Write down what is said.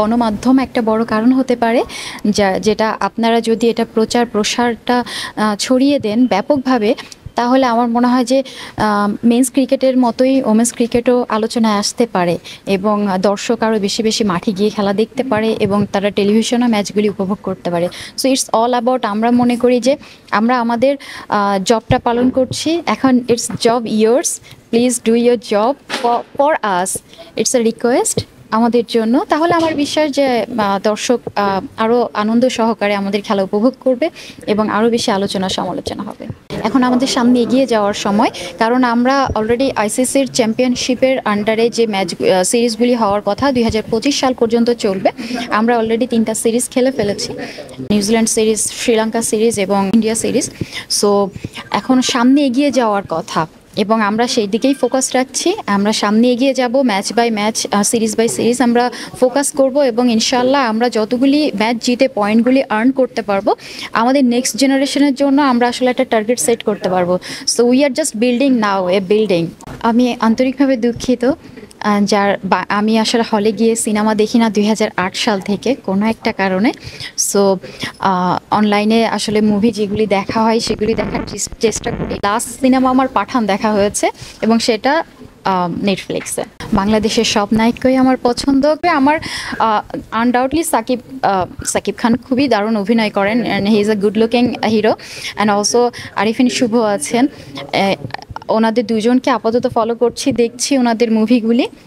গণমাধ্যম একটা বড় কারণ হতে পারে, যেটা আপনারা যদি এটা প্রচার প্রসারটা ছড়িয়ে দেন ব্যাপকভাবে, তাহলে আমার মনে হয় যে মেন্স ক্রিকেটের মতোই ওমেন্স ক্রিকেটও আলোচনায় আসতে পারে এবং দর্শক আরও বেশি বেশি মাঠে গিয়ে খেলা দেখতে পারে এবং তারা টেলিভিশনে ম্যাচগুলি উপভোগ করতে পারে। সো ইটস অল অ্যাবাউট, আমরা মনে করি যে আমরা আমাদের জবটা পালন করছি, এখন it's job years, please do your job for us, it's a request আমাদের জন্য। তাহলে আমার বিশ্বাস যে দর্শক আরও আনন্দ সহকারে আমাদের খেলা উপভোগ করবে এবং আরও বেশি আলোচনা সমালোচনা হবে। এখন আমাদের সামনে এগিয়ে যাওয়ার সময়, কারণ আমরা অলরেডি আইসিসির চ্যাম্পিয়নশিপের আন্ডারে যে ম্যাচ সিরিজগুলি হওয়ার কথা 2025 সাল পর্যন্ত চলবে, আমরা অলরেডি 3টা সিরিজ খেলে ফেলেছি, নিউজিল্যান্ড সিরিজ, শ্রীলঙ্কা সিরিজ এবং ইন্ডিয়া সিরিজ। সো এখন সামনে এগিয়ে যাওয়ার কথা এবং আমরা সেই দিকেই ফোকাস রাখছি। আমরা সামনে এগিয়ে যাব, match by match, series by series আমরা ফোকাস করব এবং ইনশাআল্লাহ আমরা যতগুলি ম্যাচ জিতে পয়েন্টগুলি আর্ন করতে পারবো, আমাদের নেক্সট জেনারেশনের জন্য আমরা আসলে একটা টার্গেট সেট করতে পারবো। So we are just building now A building. আমি আন্তরিকভাবে দুঃখিত, আমি আসলে হলে গিয়ে সিনেমা দেখি না 2008 সাল থেকে কোনো একটা কারণে। সো অনলাইনে আসলে মুভি যেগুলি দেখা হয় সেগুলি দেখার চেষ্টা করি। লাস্ট সিনেমা আমার পাঠান দেখা হয়েছে এবং সেটা নেটফ্লিক্সে। বাংলাদেশের সব নায়কই আমার পছন্দ। আমার আনডাউটলি সাকিব খান খুবই দারুণ অভিনয় করেন, and he is a good looking hero, and also Arifin Shuvo আছেন। ওনাদের দুজনকে আপাতত ফলো করছি, দেখছি ওনাদের মুভিগুলি।